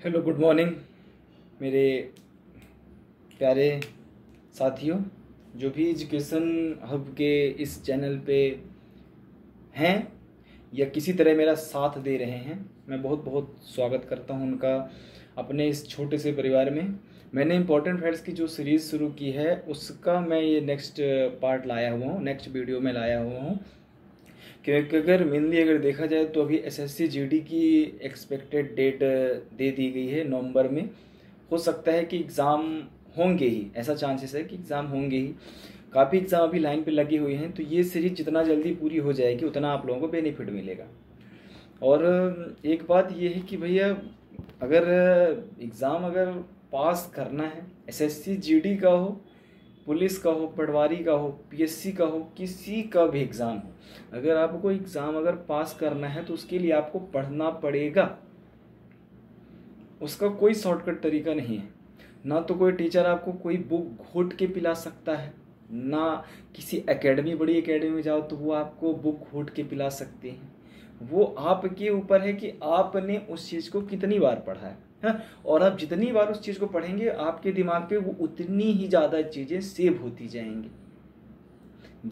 Hello, good morning मेरे प्यारे साथियों, जो भी एजुकेशन हब के इस चैनल पे हैं या किसी तरह मेरा साथ दे रहे हैं। मैं बहुत बहुत स्वागत करता हूं उनका अपने इस छोटे से परिवार में। मैंने इम्पोर्टेंट फैक्ट्स की जो सीरीज़ शुरू की है उसका मैं ये नेक्स्ट पार्ट लाया हुआ हूँ, नेक्स्ट वीडियो में लाया हुआ हूँ। क्योंकि अगर देखा जाए तो अभी एसएससी जीडी की एक्सपेक्टेड डेट दे दी गई है नवंबर में। हो सकता है कि एग्ज़ाम होंगे ही, ऐसा चांसेस है कि एग्ज़ाम होंगे ही। काफ़ी एग्ज़ाम अभी लाइन पे लगे हुए हैं, तो ये सीरीज जितना जल्दी पूरी हो जाएगी उतना आप लोगों को बेनिफिट मिलेगा। और एक बात ये है कि भैया, अगर एग्ज़ाम अगर पास करना है, एसएससी जीडी का हो, पुलिस का हो, पटवारी का हो, पीएससी का हो, किसी का भी एग्ज़ाम हो, अगर आपको एग्ज़ाम अगर पास करना है तो उसके लिए आपको पढ़ना पड़ेगा। उसका कोई शॉर्टकट तरीका नहीं है। ना तो कोई टीचर आपको कोई बुक घोट के पिला सकता है, ना किसी एकेडमी, बड़ी एकेडमी में जाओ तो वो आपको बुक घोट के पिला सकते हैं। वो आपके ऊपर है कि आपने उस चीज़ को कितनी बार पढ़ा है। और आप जितनी बार उस चीज़ को पढ़ेंगे आपके दिमाग पे वो उतनी ही ज़्यादा चीज़ें सेव होती जाएंगी।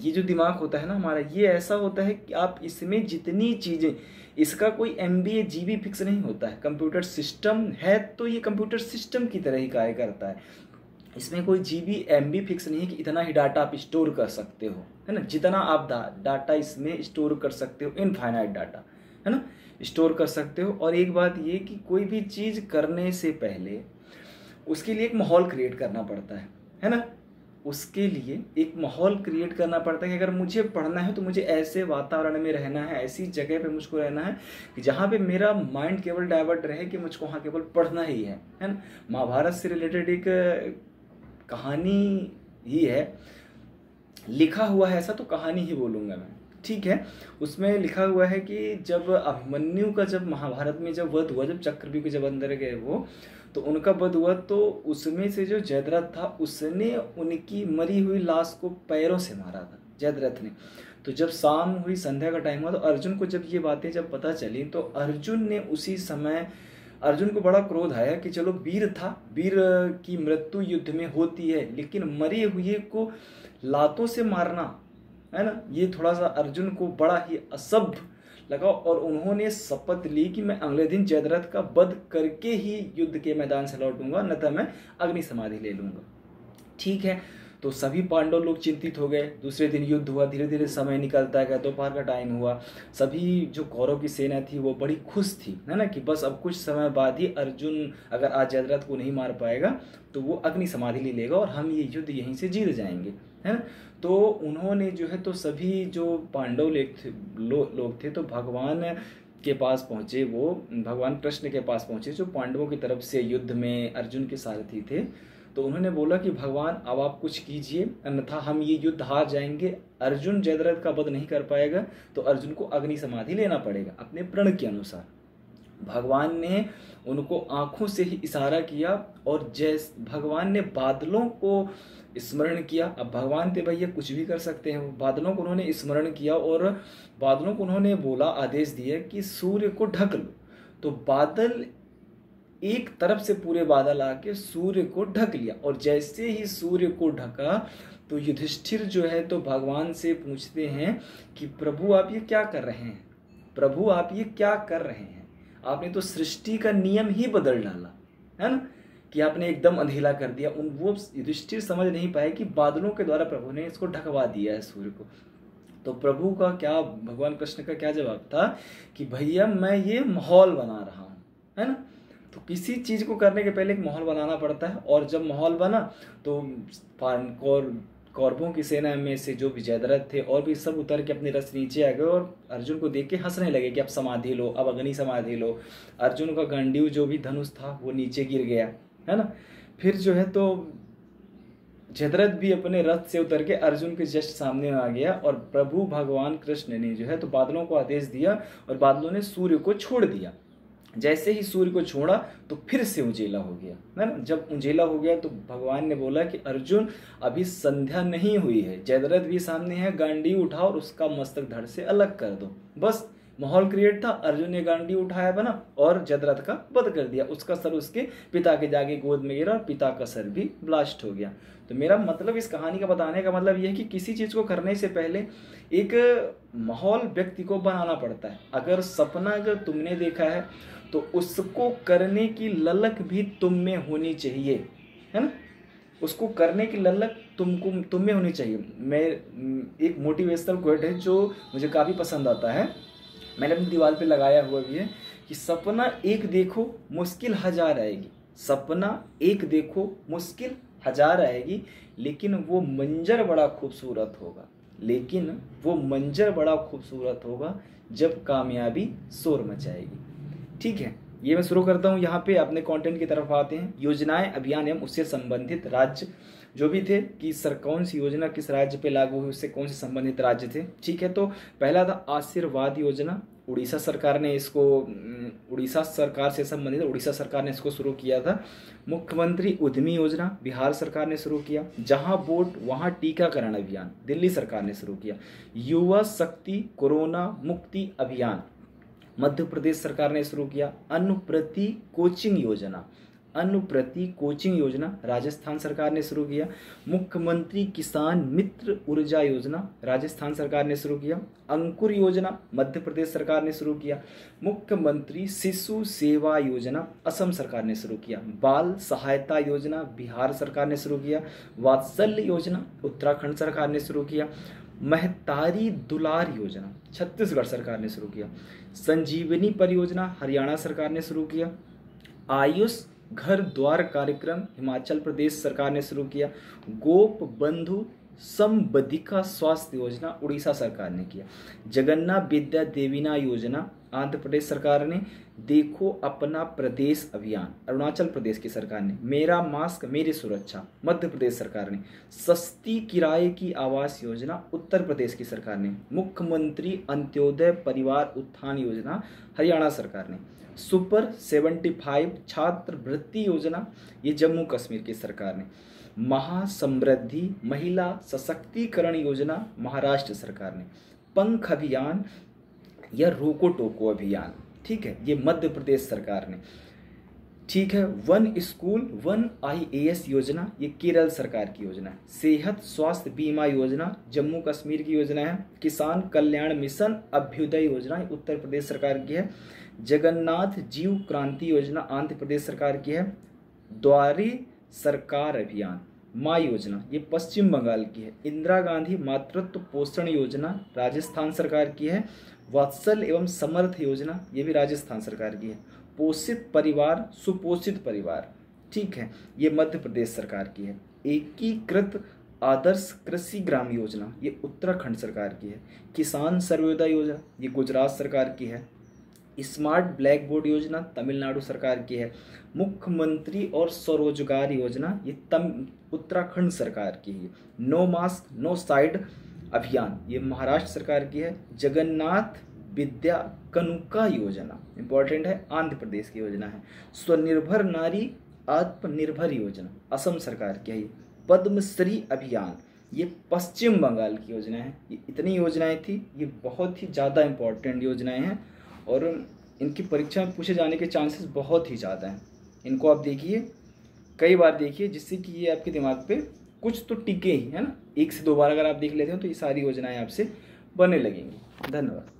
ये जो दिमाग होता है ना हमारा, ये ऐसा होता है कि आप इसमें जितनी चीज़ें, इसका कोई एमबीए जीबी फिक्स नहीं होता है। कंप्यूटर सिस्टम है तो ये कंप्यूटर सिस्टम की तरह ही कार्य करता है। इसमें कोई जीबी एमबी फिक्स नहीं है कि इतना ही डाटा आप स्टोर कर सकते हो, है ना। जितना आप डाटा इसमें स्टोर कर सकते हो, इनफाइनाइट डाटा, है ना, स्टोर कर सकते हो। और एक बात ये कि कोई भी चीज़ करने से पहले उसके लिए एक माहौल क्रिएट करना पड़ता है ना। उसके लिए एक माहौल क्रिएट करना पड़ता है कि अगर मुझे पढ़ना है तो मुझे ऐसे वातावरण में रहना है, ऐसी जगह पे मुझको रहना है कि जहाँ पे मेरा माइंड केवल डाइवर्ट रहे कि मुझको वहाँ केवल पढ़ना ही है ना। महाभारत से रिलेटेड एक कहानी ही है, लिखा हुआ है ऐसा, तो कहानी ही बोलूँगा मैं, ठीक है। उसमें लिखा हुआ है कि जब अभिमन्यु का, जब महाभारत में जब वध हुआ, जब चक्रव्यूह के जब अंदर गए वो, तो उनका वध हुआ, तो उसमें से जो जयद्रथ था उसने उनकी मरी हुई लाश को पैरों से मारा था, जयद्रथ ने। तो जब शाम हुई, संध्या का टाइम हुआ, तो अर्जुन को जब ये बातें जब पता चली तो अर्जुन ने उसी समय, अर्जुन को बड़ा क्रोध आया कि चलो वीर था, वीर की मृत्यु युद्ध में होती है, लेकिन मरे हुए को लातों से मारना, है ना, ये थोड़ा सा अर्जुन को बड़ा ही असभ्य लगा। और उन्होंने शपथ ली कि मैं अगले दिन जयद्रथ का वध करके ही युद्ध के मैदान से लौटूंगा, न तो मैं अग्नि समाधि ले लूंगा। ठीक है, तो सभी पांडव लोग चिंतित हो गए। दूसरे दिन युद्ध हुआ, धीरे धीरे समय निकलता गया, दोपहर का टाइम हुआ। सभी जो कौरव की सेना थी वो बड़ी खुश थी, है ना, कि बस अब कुछ समय बाद ही अर्जुन अगर आज जयद्रथ को नहीं मार पाएगा तो वो अग्नि समाधि ले लेगा और हम ये युद्ध यहीं से जीत जाएंगे, है ना। तो उन्होंने जो है, तो सभी जो पांडव लोग थे तो भगवान के पास पहुँचे, वो भगवान कृष्ण के पास पहुँचे जो पांडवों की तरफ से युद्ध में अर्जुन के सारथी थे। तो उन्होंने बोला कि भगवान अब आप कुछ कीजिए, अन्यथा हम ये युद्ध हार जाएंगे। अर्जुन जयद्रथ का वध नहीं कर पाएगा तो अर्जुन को अग्नि समाधि लेना पड़ेगा अपने प्रण के अनुसार। भगवान ने उनको आंखों से ही इशारा किया और भगवान ने बादलों को स्मरण किया। अब भगवान थे भैया, कुछ भी कर सकते हैं। बादलों को उन्होंने स्मरण किया और बादलों को उन्होंने बोला, आदेश दिया कि सूर्य को ढक लो। तो बादल, एक तरफ से पूरे बादल आके सूर्य को ढक लिया। और जैसे ही सूर्य को ढका तो युधिष्ठिर जो है तो भगवान से पूछते हैं कि प्रभु आप ये क्या कर रहे हैं, प्रभु आप ये क्या कर रहे हैं, आपने तो सृष्टि का नियम ही बदल डाला, है ना, कि आपने एकदम अंधेला कर दिया। वो युधिष्ठिर समझ नहीं पाए कि बादलों के द्वारा प्रभु ने इसको ढकवा दिया है सूर्य को। तो प्रभु का क्या, भगवान कृष्ण का क्या जवाब था कि भैया मैं ये माहौल बना रहा हूँ, है ना। तो किसी चीज़ को करने के पहले एक माहौल बनाना पड़ता है। और जब माहौल बना तो कौरवों की सेना में से जो भी जयद्रथ थे और भी सब उतर के अपने रथ नीचे आ गए और अर्जुन को देख के हंसने लगे कि अब समाधि लो, अब अग्नि समाधि लो। अर्जुन का गंडीव जो भी धनुष था वो नीचे गिर गया, है ना। फिर जो है तो जयद्रथ भी अपने रथ से उतर के अर्जुन के जस्ट सामने आ गया और प्रभु भगवान कृष्ण ने जो है तो बादलों को आदेश दिया और बादलों ने सूर्य को छोड़ दिया। जैसे ही सूर्य को छोड़ा तो फिर से उजेला हो गया, है ना। जब उजेला हो गया तो भगवान ने बोला कि अर्जुन अभी संध्या नहीं हुई है, जयद्रथ भी सामने है, गांडी उठाओ और उसका मस्तक धड़ से अलग कर दो। बस माहौल क्रिएट था, अर्जुन ने गांडी उठाया बना और जयद्रथ का वध कर दिया, उसका सर उसके पिता के जाके गोद में गिरा और पिता का सर भी ब्लास्ट हो गया। तो मेरा मतलब इस कहानी का बताने का मतलब यह है कि किसी चीज़ को करने से पहले एक माहौल व्यक्ति को बनाना पड़ता है। अगर सपना अगर तुमने देखा है तो उसको करने की ललक भी तुम में होनी चाहिए, है ना, उसको करने की ललक तुम में होनी चाहिए। मैं एक मोटिवेशनल कोट है जो मुझे काफ़ी पसंद आता है, मैंने अपनी दीवार पे लगाया हुआ भी है कि सपना एक देखो मुश्किल हजार आएगी, सपना एक देखो मुश्किल हजार आएगी, लेकिन वो मंजर बड़ा खूबसूरत होगा, लेकिन वो मंजर बड़ा खूबसूरत होगा जब कामयाबी शोर मचाएगी। ठीक है, ये मैं शुरू करता हूँ। यहाँ पे अपने कंटेंट की तरफ आते हैं। योजनाएं, अभियान एवं उससे संबंधित राज्य जो भी थे कि सर कौन सी योजना किस राज्य पे लागू हुई, उससे कौन से संबंधित राज्य थे। ठीक है, तो पहला था आशीर्वाद योजना, उड़ीसा सरकार ने इसको, उड़ीसा सरकार से संबंधित उड़ीसा सरकार ने इसको शुरू किया था। मुख्यमंत्री उद्यमी योजना बिहार सरकार ने शुरू किया। जहां वोट वहां टीकाकरण अभियान दिल्ली सरकार ने शुरू किया। युवा शक्ति कोरोना मुक्ति अभियान मध्य प्रदेश सरकार ने शुरू किया। अनुप्रति कोचिंग योजना, अनुप्रति कोचिंग योजना राजस्थान सरकार ने शुरू किया। मुख्यमंत्री किसान मित्र ऊर्जा योजना राजस्थान सरकार ने शुरू किया। अंकुर योजना मध्य प्रदेश सरकार ने शुरू किया। मुख्यमंत्री शिशु सेवा योजना असम सरकार ने शुरू किया। बाल सहायता योजना बिहार सरकार ने शुरू किया। वात्सल्य योजना उत्तराखंड सरकार ने शुरू किया। महतारी दुलार योजना छत्तीसगढ़ सरकार ने शुरू किया। संजीवनी परियोजना हरियाणा सरकार ने शुरू किया। आयुष घर द्वार कार्यक्रम हिमाचल प्रदेश सरकार ने शुरू किया। गोप बंधु संबदिका स्वास्थ्य योजना उड़ीसा सरकार ने किया। जगन्नाथ विद्या देवीना योजना आंध्र प्रदेश सरकार ने। देखो अपना प्रदेश अभियान अरुणाचल प्रदेश की सरकार ने। मेरा मास्क मेरी सुरक्षा मध्य प्रदेश सरकार ने। सस्ती किराए की आवास योजना उत्तर प्रदेश की सरकार ने। मुख्यमंत्री अंत्योदय परिवार उत्थान योजना हरियाणा सरकार ने। सुपर 75 छात्रवृत्ति योजना ये जम्मू कश्मीर की सरकार ने। महासमृद्धि महिला सशक्तिकरण योजना महाराष्ट्र सरकार ने। पंख अभियान या रोको टोको अभियान, ठीक है, ये मध्य प्रदेश सरकार ने। ठीक है, वन स्कूल वन IAS योजना ये केरल सरकार की योजना है। सेहत स्वास्थ्य बीमा योजना जम्मू कश्मीर की योजना है। किसान कल्याण मिशन अभ्युदय योजना ये उत्तर प्रदेश सरकार की है। जगन्नाथ जीव क्रांति योजना आंध्र प्रदेश सरकार की है। द्वारी सरकार अभियान माँ योजना ये पश्चिम बंगाल की है। इंदिरा गांधी मातृत्व पोषण योजना राजस्थान सरकार की है। वत्सल एवं समर्थ योजना ये भी राजस्थान सरकार की है। पोषित परिवार सुपोषित परिवार, ठीक है, ये मध्य प्रदेश सरकार की है। एकीकृत आदर्श कृषि ग्राम योजना ये उत्तराखंड सरकार की है। किसान सर्वोदय योजना ये गुजरात सरकार की है। स्मार्ट ब्लैक बोर्ड योजना तमिलनाडु सरकार की है। मुख्यमंत्री और स्वरोजगार योजना ये उत्तराखंड सरकार की है। नो मास्क नो साइड अभियान ये महाराष्ट्र सरकार की है। जगन्नाथ विद्या कनुका योजना इंपॉर्टेंट है, आंध्र प्रदेश की योजना है। स्वनिर्भर नारी आत्मनिर्भर योजना असम सरकार की है। पद्मश्री अभियान ये पश्चिम बंगाल की योजना है। ये इतनी योजनाएं थी, ये बहुत ही ज़्यादा इंपॉर्टेंट योजनाएं हैं और इनकी परीक्षा में पूछे जाने के चांसेस बहुत ही ज़्यादा हैं। इनको आप देखिए, कई बार देखिए, जिससे कि ये आपके दिमाग पे कुछ तो टिके ही, है ना। 1 से 2 बार अगर आप देख लेते हो तो ये सारी योजनाएं आपसे बनने लगेंगी। धन्यवाद।